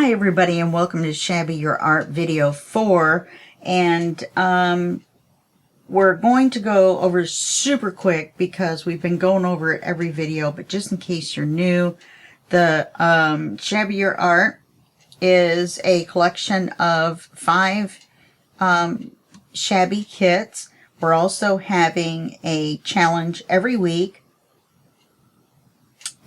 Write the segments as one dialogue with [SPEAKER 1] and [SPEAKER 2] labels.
[SPEAKER 1] Hi everybody, and welcome to Shabby Your Art video 4, and we're going to go over super quick because we've been going over it every video, but just in case you're new, the Shabby Your Art is a collection of 5 shabby kits. We're also having a challenge every week,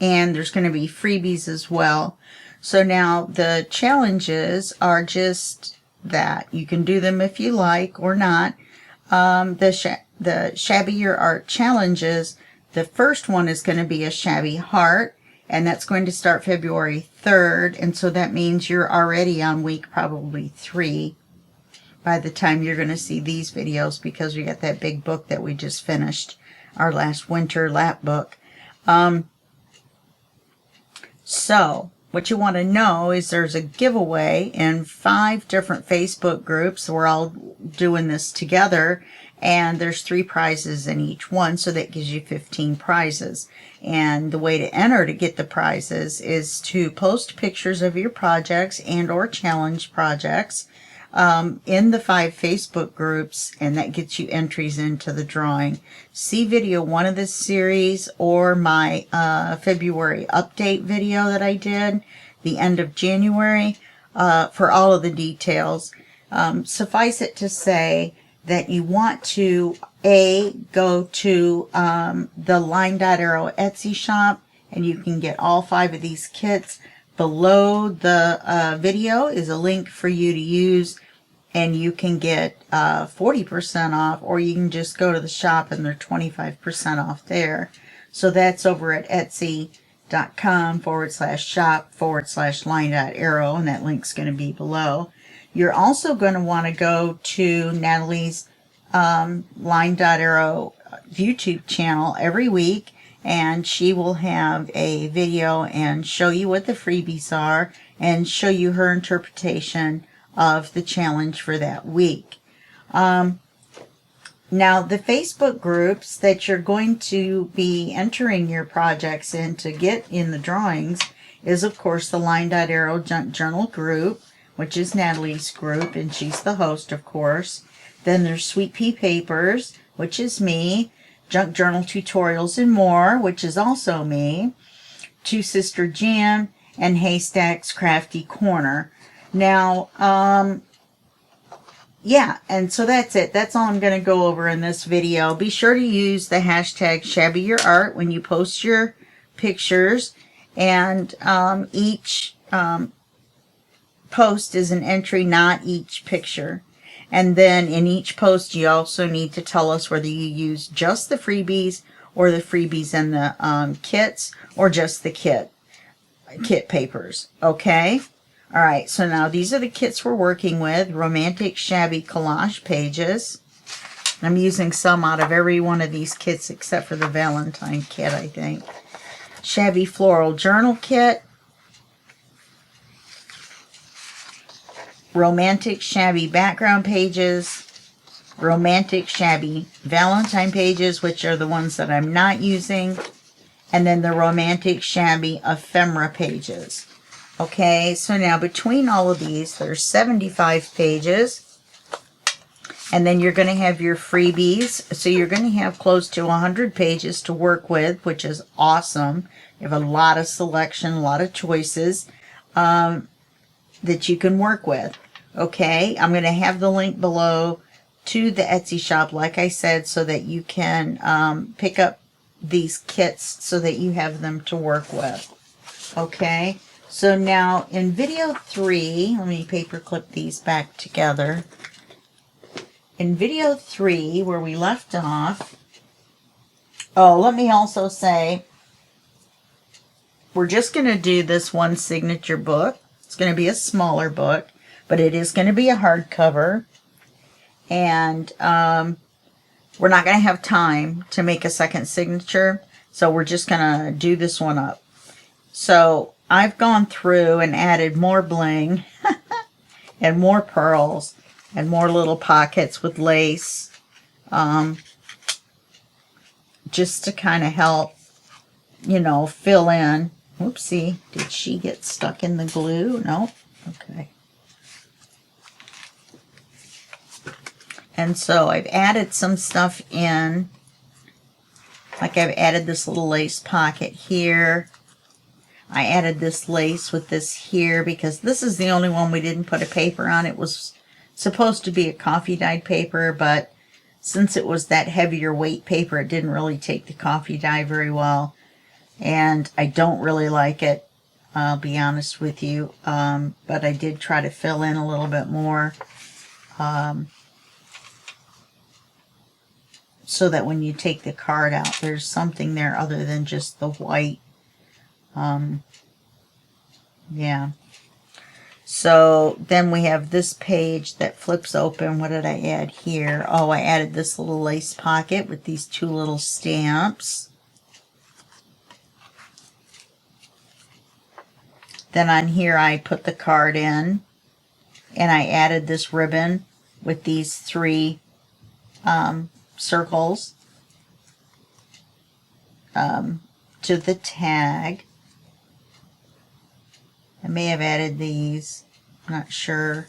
[SPEAKER 1] and there's going to be freebies as well. So now the challenges are just that. You can do them if you like or not. The Shabby Your Art challenges, the first one is going to be a shabby heart, and that's going to start February 3rd. And so that means you're already on week probably 3 by the time you're going to see these videos, because we got that big book that we just finished, our last winter lap book. So what you want to know is there's a giveaway in 5 different Facebook groups. We're all doing this together, and there's 3 prizes in each one, so that gives you 15 prizes. And the way to enter to get the prizes is to post pictures of your projects and or challenge projects in the 5 Facebook groups, and that gets you entries into the drawing. See video 1 of this series, or my February update video that I did the end of January for all of the details. Suffice it to say that you want to go to the LineDotArrow Etsy shop, and you can get all 5 of these kits. Below the video is a link for you to use, and you can get 40% off, or you can just go to the shop and they're 25% off there. So that's over at etsy.com/shop/LineDotArrow, and that link's going to be below. You're also going to want to go to Natalie's LineDotArrow YouTube channel every week, and she will have a video and show you what the freebies are and show you her interpretation of the challenge for that week. Now, the Facebook groups that you're going to be entering your projects in to get in the drawings is, of course, the LineDotArrow Junk Journal group, which is Natalie's group, and she's the host, of course. Then there's Sweet Pea Papers, which is me. Junk Journal Tutorials and More, which is also me. Two Sister Jam, and Haystack's Crafty Corner. Now, yeah, and so that's it. That's all I'm going to go over in this video. Be sure to use the hashtag ShabbyYourArt when you post your pictures, and each post is an entry, not each picture. And then in each post, you also need to tell us whether you use just the freebies, or the freebies and the kits, or just the kit papers. Okay? All right, so now these are the kits we're working with. Romantic Shabby Collage Pages. I'm using some out of every one of these kits except for the Valentine kit, I think. Shabby Floral Journal Kit. Romantic Shabby Background Pages. Romantic Shabby Valentine Pages, which are the ones that I'm not using. And then the Romantic Shabby Ephemera Pages. Okay, so now between all of these, there's 75 pages. And then you're going to have your freebies. So you're going to have close to 100 pages to work with, which is awesome. You have a lot of selection, a lot of choices that you can work with. Okay, I'm going to have the link below to the Etsy shop, like I said, so that you can pick up these kits so that you have them to work with. Okay. So now in video 3, let me paperclip these back together. In video 3, where we left off, let me also say, we're just going to do this one signature book. It's going to be a smaller book, but it is going to be a hardcover. And we're not going to have time to make a second signature, so we're just going to do this one up. So I've gone through and added more bling and more pearls and more little pockets with lace, just to kind of help, you know, fill in. Oopsie, did she get stuck in the glue? Nope. Okay. And so I've added some stuff in. Like I've added this little lace pocket here. I added this lace with this here because this is the only one we didn't put a paper on. It was supposed to be a coffee dyed paper, but since it was that heavier weight paper, it didn't really take the coffee dye very well. And I don't really like it, I'll be honest with you. But I did try to fill in a little bit more. So that when you take the card out, there's something there other than just the white. Yeah. So then we have this page that flips open. What did I add here? Oh, I added this little lace pocket with these two little stamps. Then on here I put the card in, and I added this ribbon with these three circles to the tag. I may have added these, I'm not sure.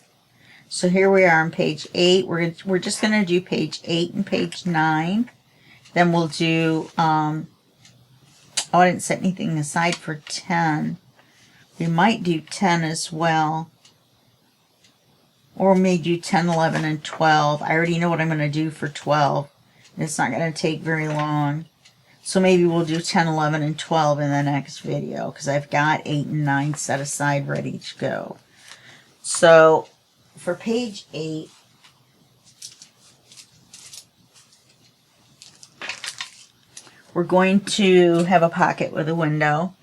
[SPEAKER 1] So here we are on page 8. We're just going to do page 8 and page 9. Then we'll do, oh, I didn't set anything aside for 10. We might do 10 as well. Or we may do 10, 11, and 12. I already know what I'm going to do for 12. It's not going to take very long. So maybe we'll do 10, 11, and 12 in the next video, because I've got 8 and 9 set aside ready to go. So for page 8, we're going to have a pocket with a window.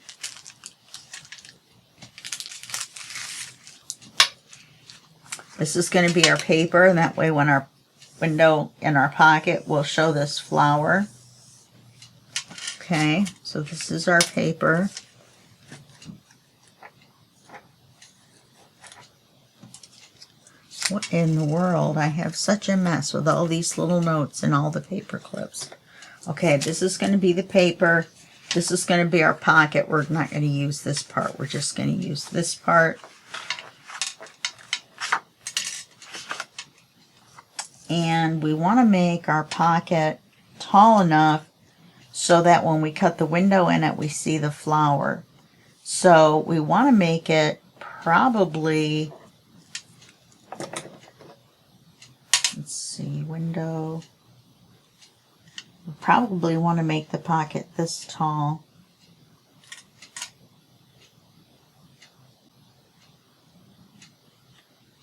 [SPEAKER 1] This is going to be our paper, and that way when our window in our pocket will show this flower. Okay, so this is our paper. What in the world? I have such a mess with all these little notes and all the paper clips. Okay, this is going to be the paper. This is going to be our pocket. We're not going to use this part. We're just going to use this part. And we want to make our pocket tall enough so that when we cut the window in it, we see the flower. So we want to make it probably, let's see, window. We probably want to make the pocket this tall.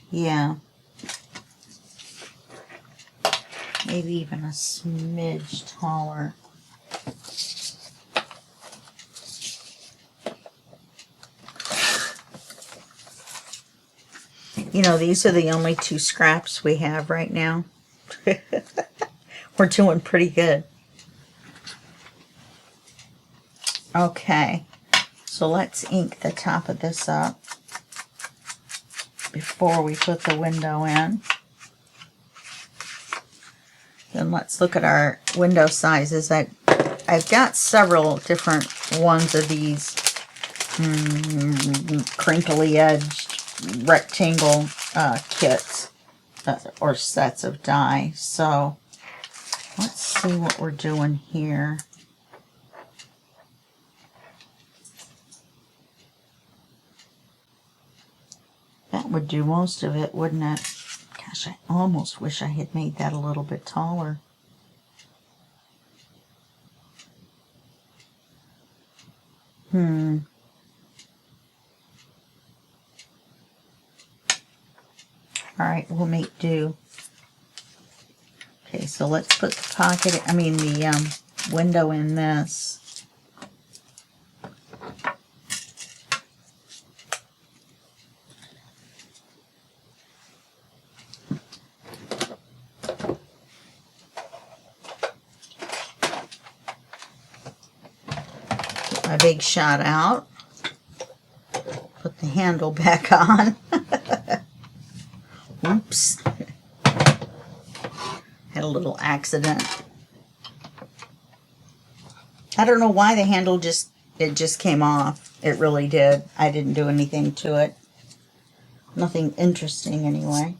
[SPEAKER 1] Yeah. Maybe even a smidge taller. You know, these are the only 2 scraps we have right now. We're doing pretty good. Okay, so let's ink the top of this up before we put the window in. Then let's look at our window sizes. I've got several different ones of these crinkly edged rectangle kits or sets of die. So let's see what we're doing here. That would do most of it, wouldn't it? Gosh, I almost wish I had made that a little bit taller. Alright, we'll make do. Okay, so let's put the pocket, the window in this. Get my big shot out. Put the handle back on. Oops. Had a little accident. I don't know why the handle just came off. It really did. I didn't do anything to it. Nothing interesting anyway.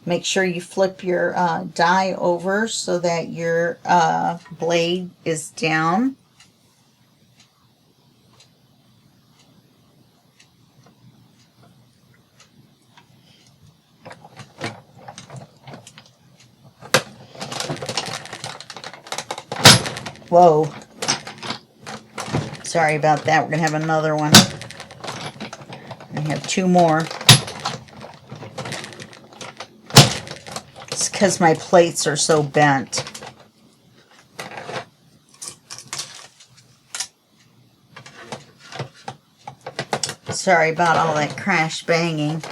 [SPEAKER 1] Make sure you flip your die over so that your blade is down. Whoa. Sorry about that. We're going to have another one. We have two more. It's because my plates are so bent. Sorry about all that crash banging.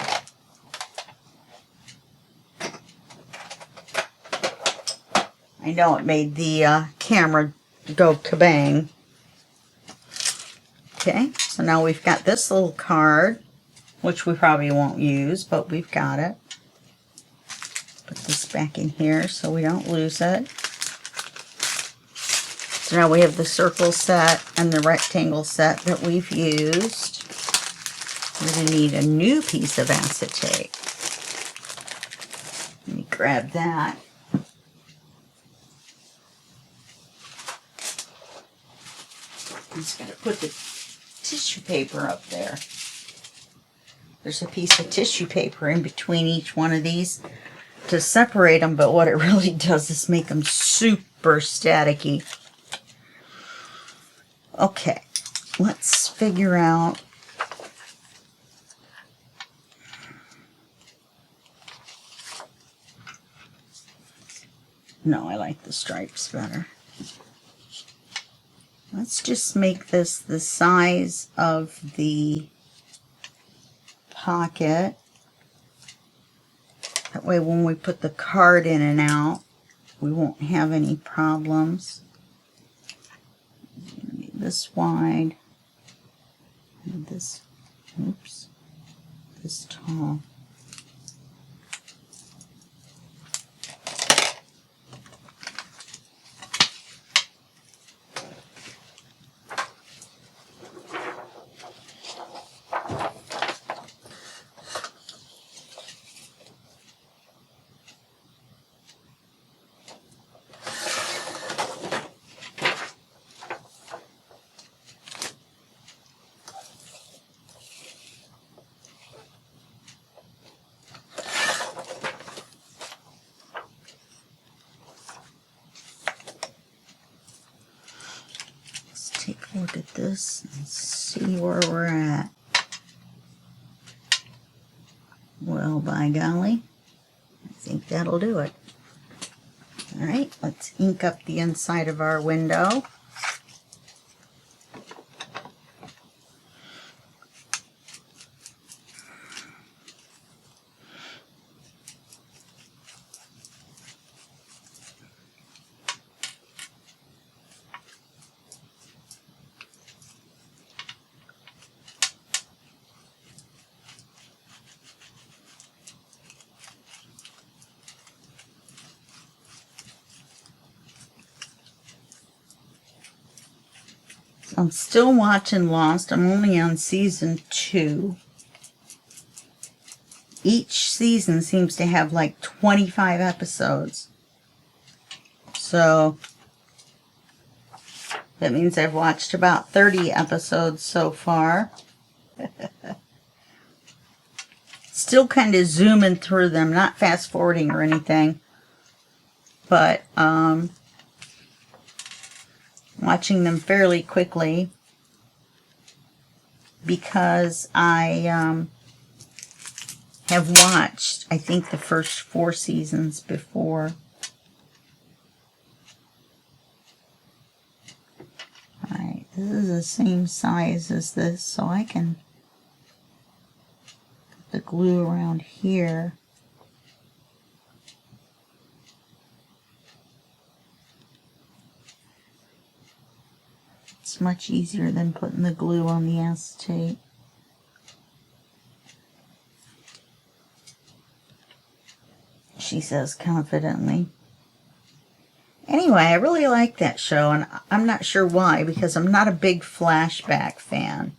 [SPEAKER 1] I know it made the camera go kabang. Okay, so now we've got this little card, which we probably won't use, but we've got it. Put this back in here so we don't lose it. So now we have the circle set and the rectangle set that we've used. We're going to need a new piece of acetate. Let me grab that. I'm just going to put the tissue paper up there. There's a piece of tissue paper in between each one of these to separate them, but what it really does is make them super staticky. Okay, let's figure out no, I like the stripes better. Let's just make this the size of the pocket. That way when we put the card in and out, we won't have any problems. This wide, and this, oops, this tall. Take a look at this and see where we're at. Well, by golly, I think that'll do it. All right, let's ink up the inside of our window. I'm still watching Lost. I'm only on season 2. Each season seems to have like 25 episodes. So that means I've watched about 30 episodes so far. Still kind of zooming through them, not fast forwarding or anything. But watching them fairly quickly because I have watched, I think, the first 4 seasons before. Alright, this is the same size as this, so I can put the glue around here. It's much easier than putting the glue on the acetate. She says confidently. Anyway, I really like that show, and I'm not sure why, because I'm not a big flashback fan.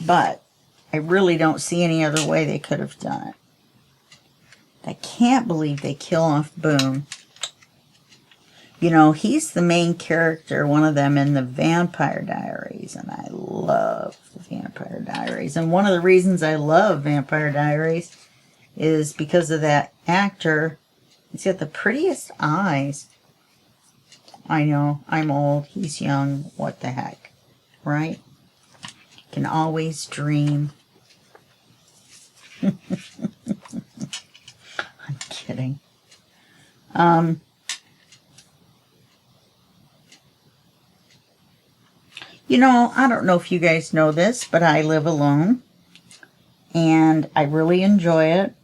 [SPEAKER 1] But I really don't see any other way they could have done it. I can't believe they kill off Boone. You know, he's the main character, one of them, in the Vampire Diaries, and I love the Vampire Diaries. And one of the reasons I love Vampire Diaries is because of that actor. He's got the prettiest eyes. I know, I'm old, he's young, what the heck, right? Can always dream. I'm kidding. You know, I don't know if you guys know this, but I live alone, and I really enjoy it.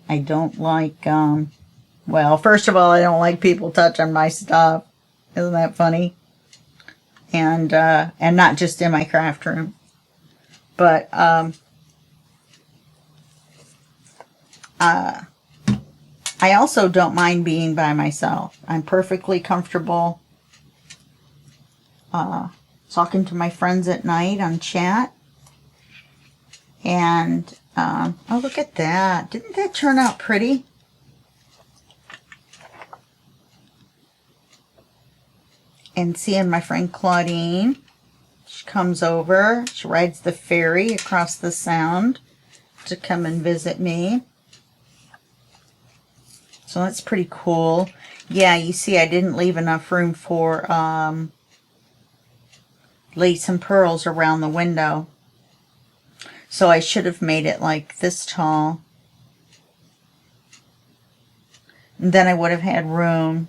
[SPEAKER 1] I don't like, well, first of all, I don't like people touching my stuff. Isn't that funny? And not just in my craft room. But, I also don't mind being by myself. I'm perfectly comfortable, talking to my friends at night on chat. And, oh, look at that. Didn't that turn out pretty? And seeing my friend Claudine. She comes over. She rides the ferry across the Sound to come and visit me. So that's pretty cool. Yeah, you see I didn't leave enough room for lace and pearls around the window. So I should have made it like this tall. And then I would have had room.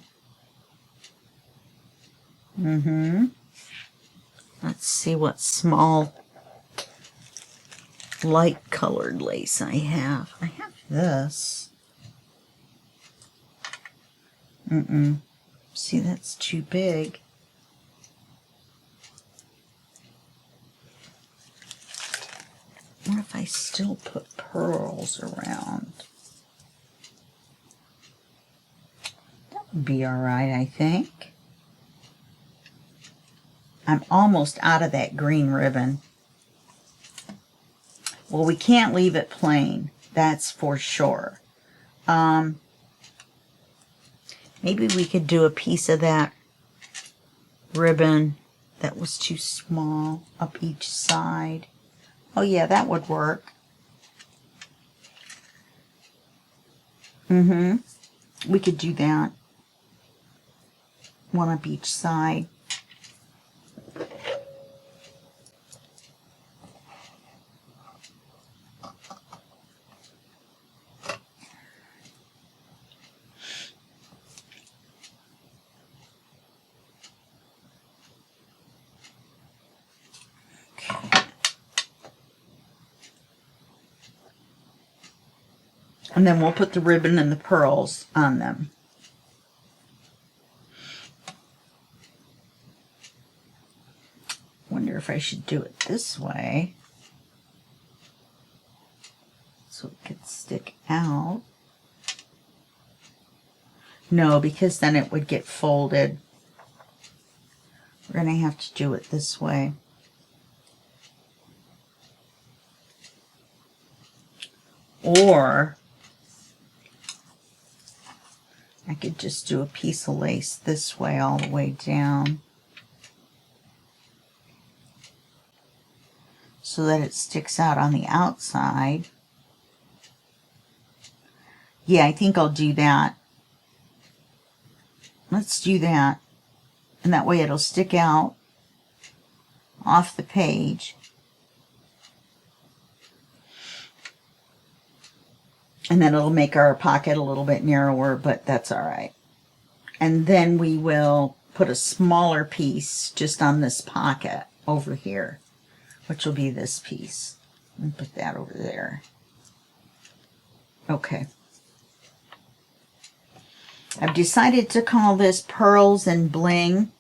[SPEAKER 1] Let's see what small light colored lace I have. I have this. See, that's too big. What if I still put pearls around? That would be alright, I think. I'm almost out of that green ribbon. Well, we can't leave it plain. That's for sure. Maybe we could do a piece of that ribbon that was too small up each side. Oh yeah, that would work. We could do that. One up each side. And then we'll put the ribbon and the pearls on them. Wonder if I should do it this way so it could stick out. No, because then it would get folded. We're going to have to do it this way. Or I could just do a piece of lace this way all the way down so that it sticks out on the outside. Yeah, I think I'll do that. Let's do that. And that way it'll stick out off the page. And then it'll make our pocket a little bit narrower, but that's all right. And then we will put a smaller piece just on this pocket over here, which will be this piece. And put that over there. Okay. I've decided to call this Pearls and Bling.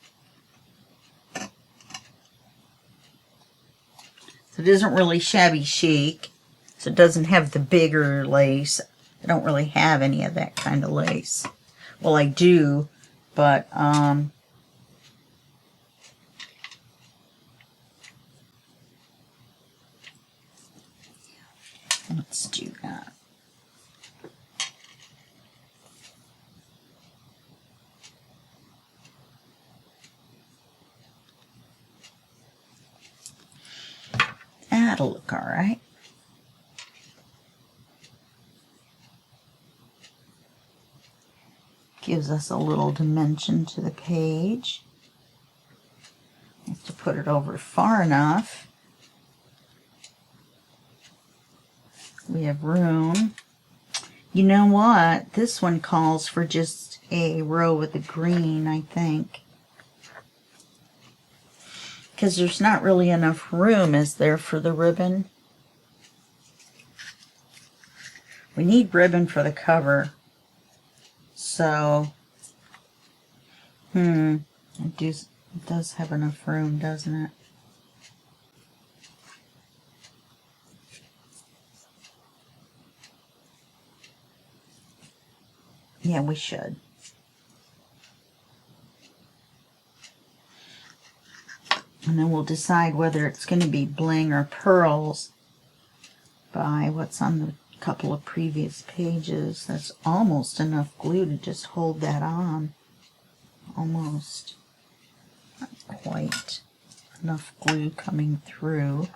[SPEAKER 1] So it isn't really shabby chic. So it doesn't have the bigger lace. I don't really have any of that kind of lace. Well, I do, but That'll look all right. Gives us a little dimension to the page. Have to put it over far enough. We have room. You know what? This one calls for just a row with the green, I think. Because there's not really enough room, is there, for the ribbon? We need ribbon for the cover. So, it does have enough room, doesn't it? Yeah, we should. And then we'll decide whether it's going to be bling or pearls by what's on the couple of previous pages. That's almost enough glue to just hold that on. Almost. Not quite enough glue coming through.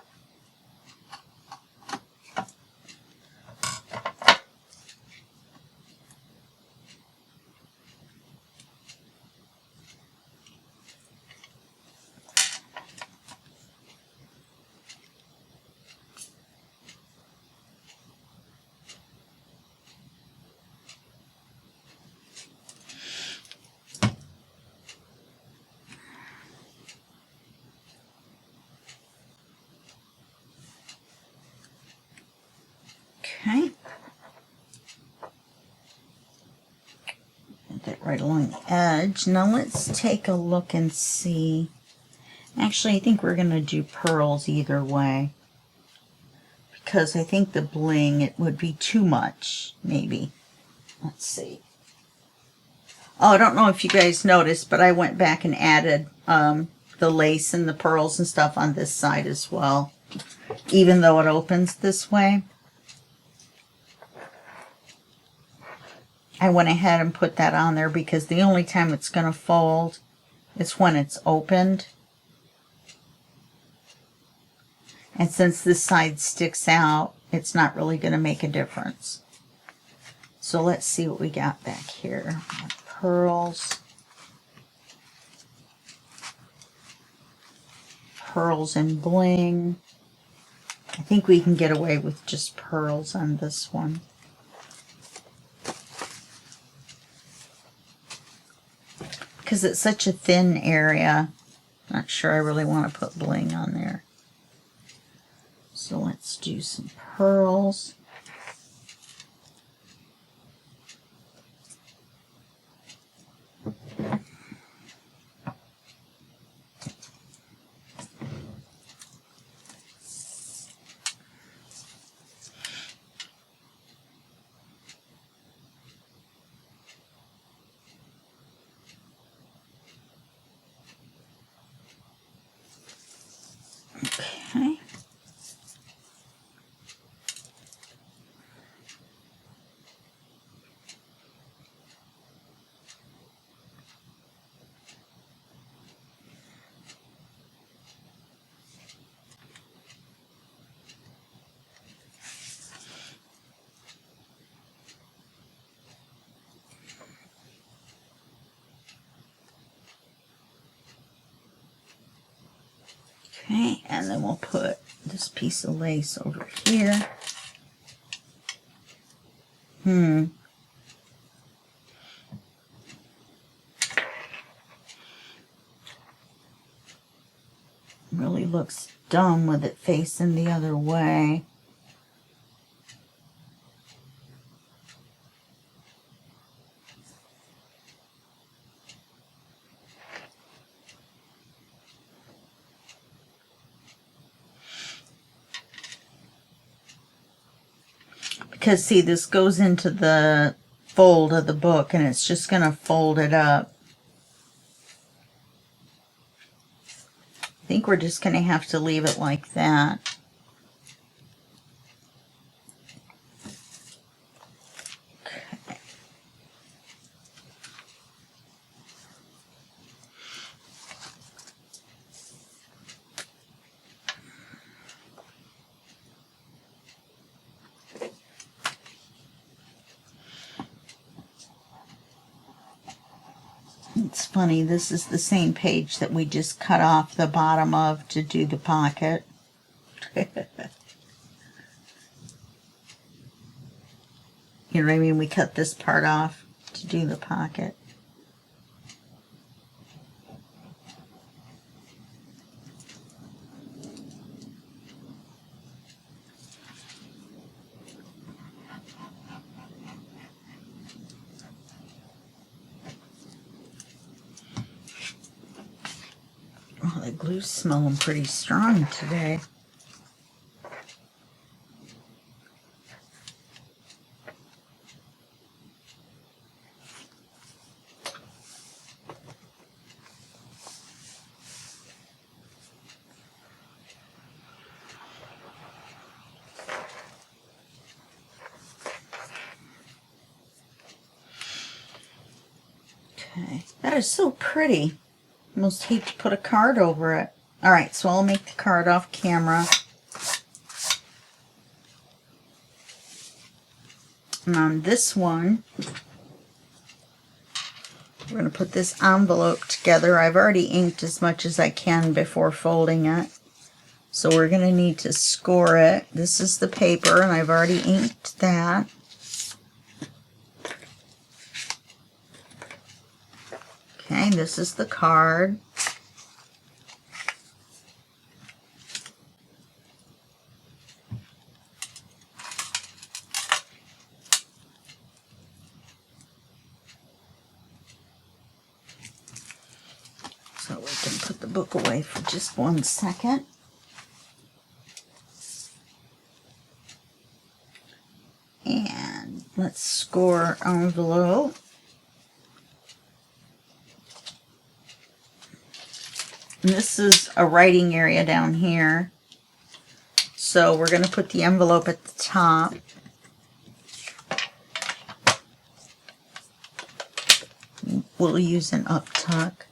[SPEAKER 1] Okay. Get that right along the edge. Now let's take a look and see. Actually, I think we're going to do pearls either way. Because I think the bling, it would be too much, maybe. Let's see. Oh, I don't know if you guys noticed, but I went back and added the lace and the pearls and stuff on this side as well. Even though it opens this way. I went ahead and put that on there because the only time it's going to fold is when it's opened. And since this side sticks out, it's not really going to make a difference. So let's see what we got back here. Pearls. Pearls and bling. I think we can get away with just pearls on this one. Because it's such a thin area, not sure I really want to put bling on there. So let's do some pearls. Okay. Okay, and then we'll put this piece of lace over here. Really looks dumb with it facing the other way. Because see, this goes into the fold of the book and it's just going to fold it up. I think we're just going to have to leave it like that. Okay. It's funny, this is the same page that we just cut off the bottom of to do the pocket. You know what I mean? We cut this part off to do the pocket. Oh, the glue's smelling pretty strong today. Okay, that is so pretty. Almost hate to put a card over it. Alright, so I'll make the card off camera. And on this one, we're going to put this envelope together. I've already inked as much as I can before folding it. So we're going to need to score it. This is the paper, and I've already inked that. Okay, this is the card. So we can put the book away for just 1 second. And let's score envelope. And this is a writing area down here. So we're going to put the envelope at the top. We'll use an up tuck.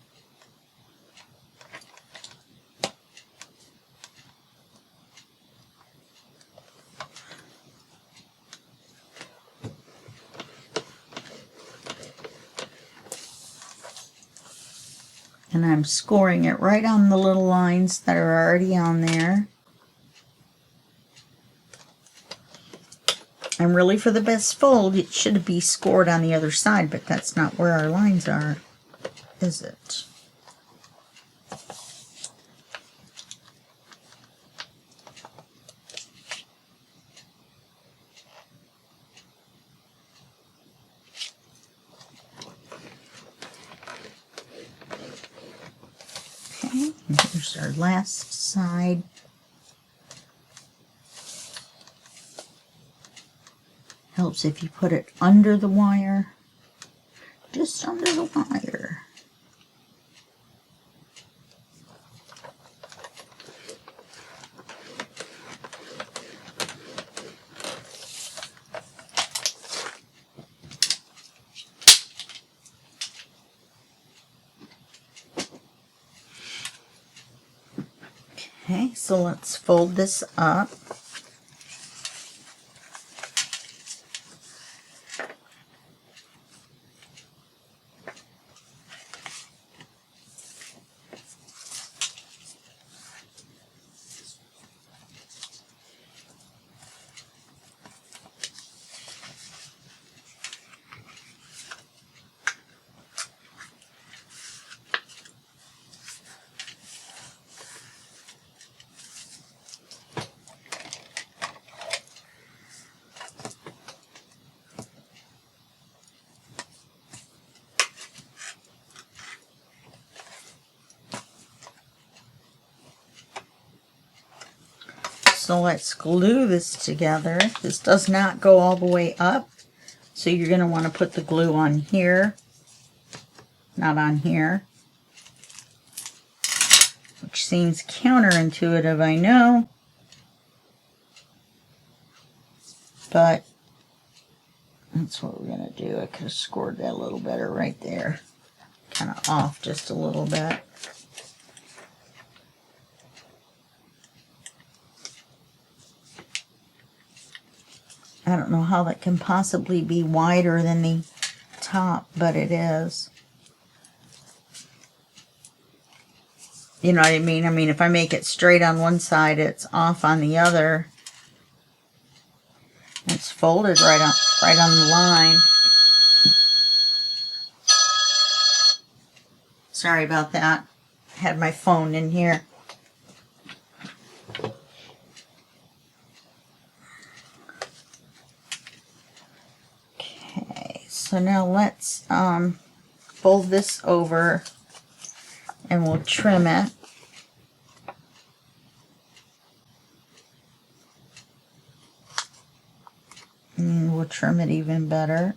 [SPEAKER 1] And I'm scoring it right on the little lines that are already on there. And really, for the best fold, it should be scored on the other side, but that's not where our lines are, is it? Okay, and here's our last side. Helps if you put it under the wire, just under the wire. Okay, so let's fold this up. So let's glue this together. This does not go all the way up, so you're going to want to put the glue on here, not on here, which seems counterintuitive, I know, but that's what we're going to do. I could have scored that a little better right there, kind of off just a little bit. I don't know how that can possibly be wider than the top, but it is. You know what I mean? I mean, if I make it straight on one side, it's off on the other. It's folded right on the line. Sorry about that. I had my phone in here. Okay, so now let's fold this over and we'll trim it. And we'll trim it even better.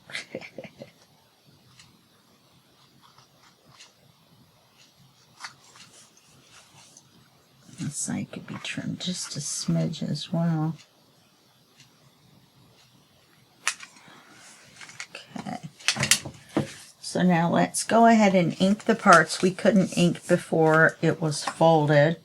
[SPEAKER 1] This side could be trimmed just a smidge as well. Okay. So now let's go ahead and ink the parts we couldn't ink before it was folded.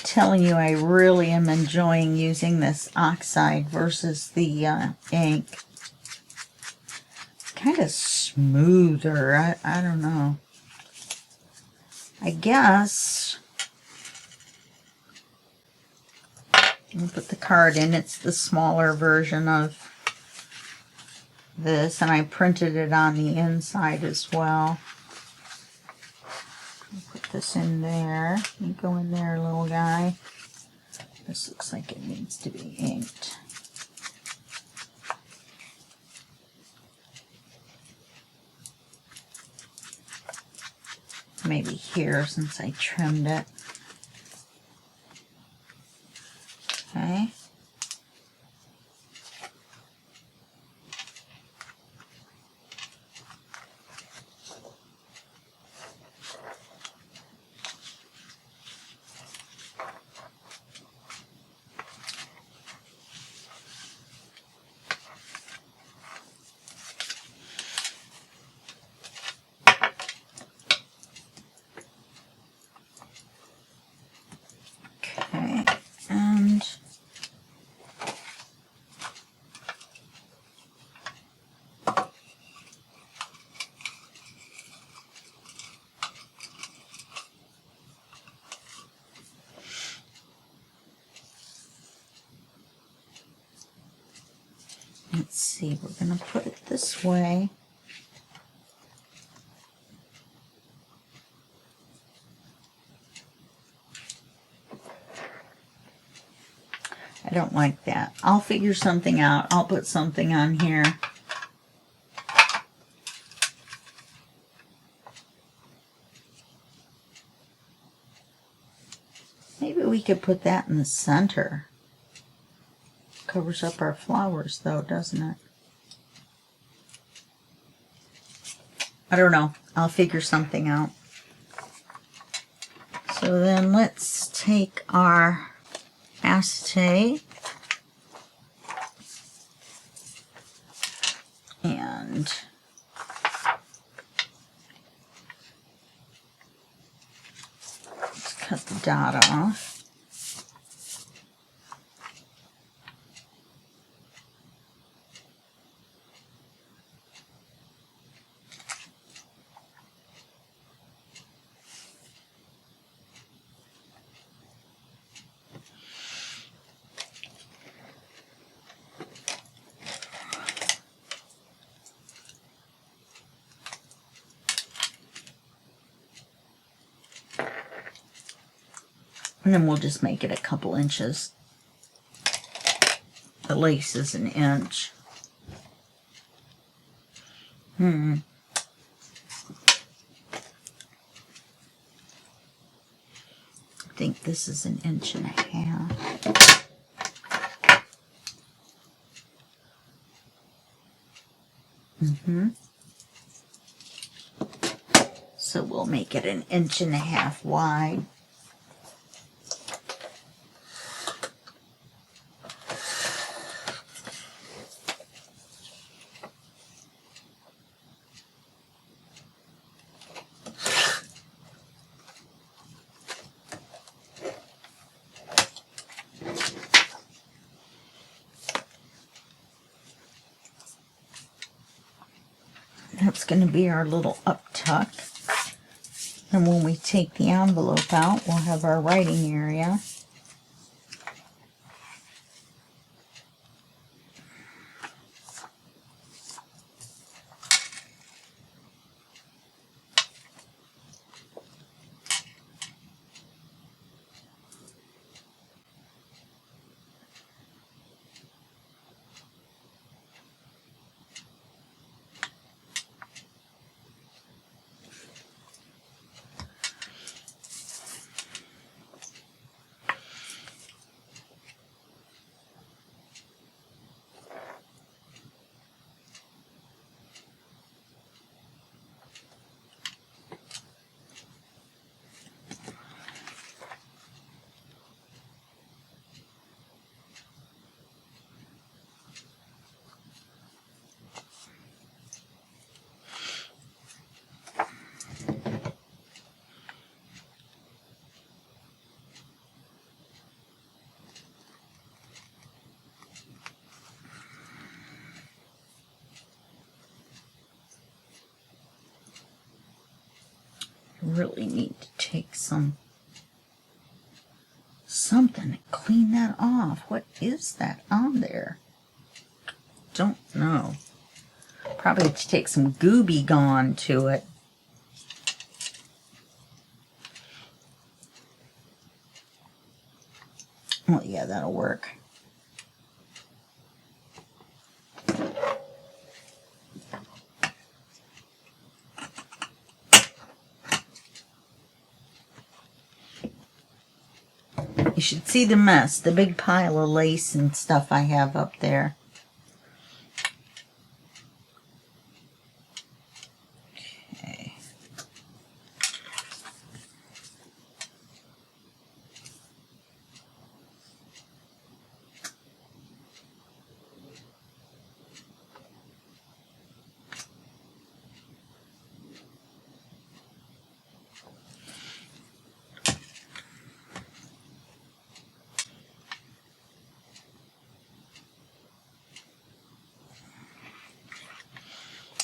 [SPEAKER 1] Telling you, I really am enjoying using this oxide versus the ink. Kind of smoother. I don't know. I guess I'll put the card in. It's the smaller version of this, and I printed it on the inside as well. Put this in there. You go in there, little guy. This looks like it needs to be inked. Maybe here since I trimmed it. Okay. Okay, and let's see, we're going to put it this way. I don't like that. I'll figure something out. I'll put something on here. Maybe we could put that in the center. Covers up our flowers though, doesn't it? I don't know. I'll figure something out. So then let's take our acetate and let's cut the dot off. And then we'll just make it a couple inches. The lace is an inch. I think this is 1.5 inches. So we'll make it 1.5 inches wide. That's going to be our little up tuck. And when we take the envelope out, we'll have our writing area. Really need to take something to clean that off. What is that on there? Don't know. Probably have to take some Gooby Gone to it. Well, yeah, that'll work. You should see the mess, the big pile of lace and stuff I have up there. Okay.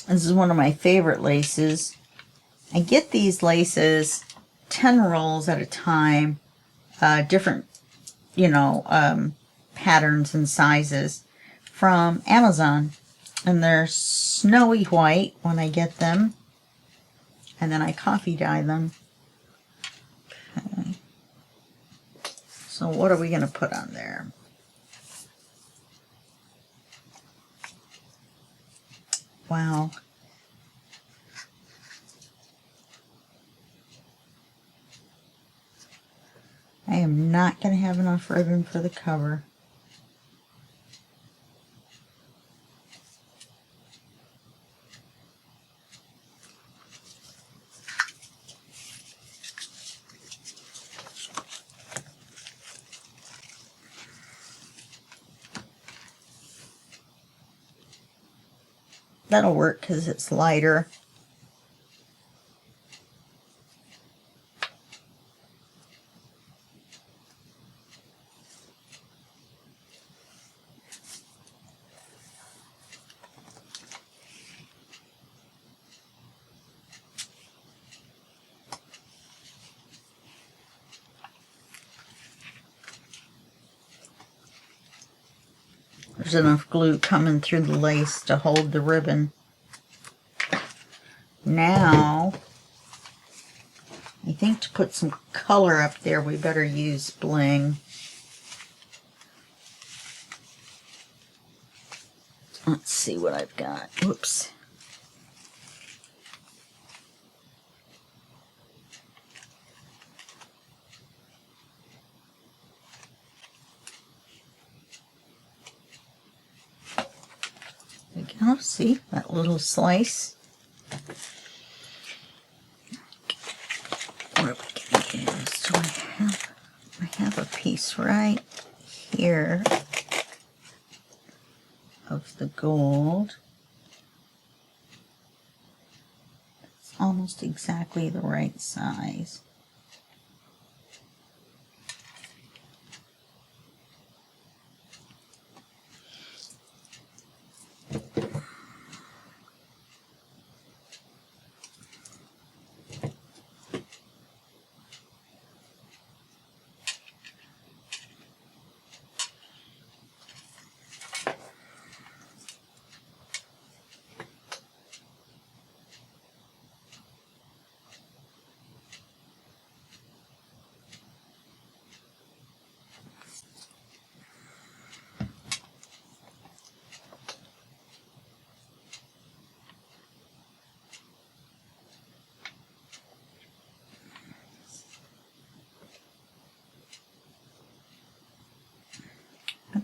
[SPEAKER 1] This is one of my favorite laces. I get these laces 10 rolls at a time, different, patterns and sizes from Amazon. And they're snowy white when I get them. And then I coffee dye them. Okay. So what are we going to put on there? Wow. I am not going to have enough ribbon for the cover. That'll work because it's lighter. There's enough glue coming through the lace to hold the ribbon. Now, I think to put some color up there, we better use Bling. Let's see what I've got. Whoops. There we go. See that little slice? What are we going to use? So I have a piece right here of the gold. It's almost exactly the right size.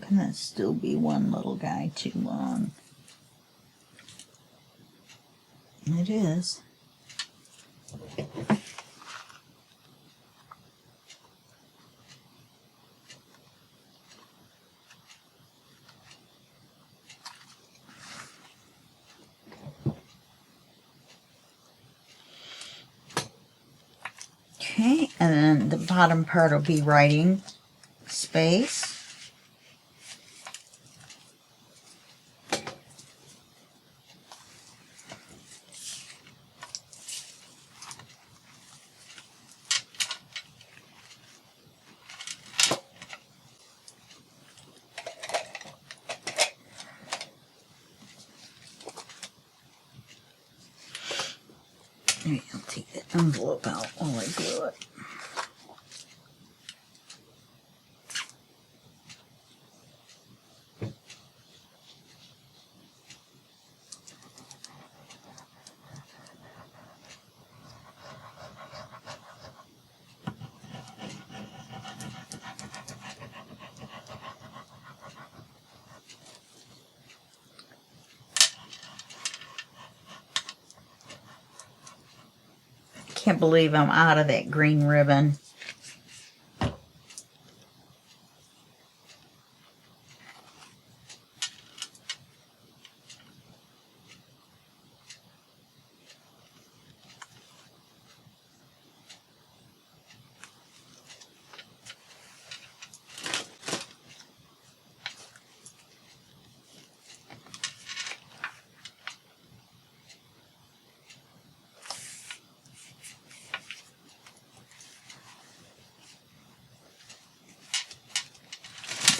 [SPEAKER 1] can that still be one little guy too long? It is. Okay, and then the bottom part will be writing space. Maybe I'll take the envelope out while I glue it. Can't believe I'm out of that green ribbon.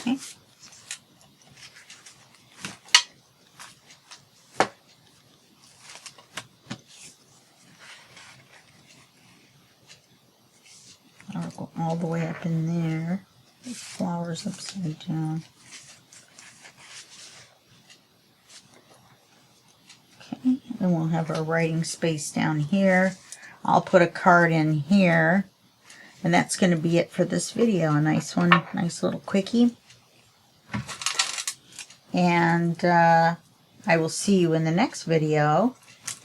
[SPEAKER 1] Okay. I'll go all the way up in there. These flowers upside down. Okay, then we'll have our writing space down here. I'll put a card in here. And that's going to be it for this video. A nice one, nice little quickie. And I will see you in the next video.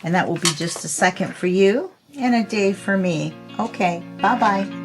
[SPEAKER 1] And that will be just a second for you and a day for me. Okay, bye-bye.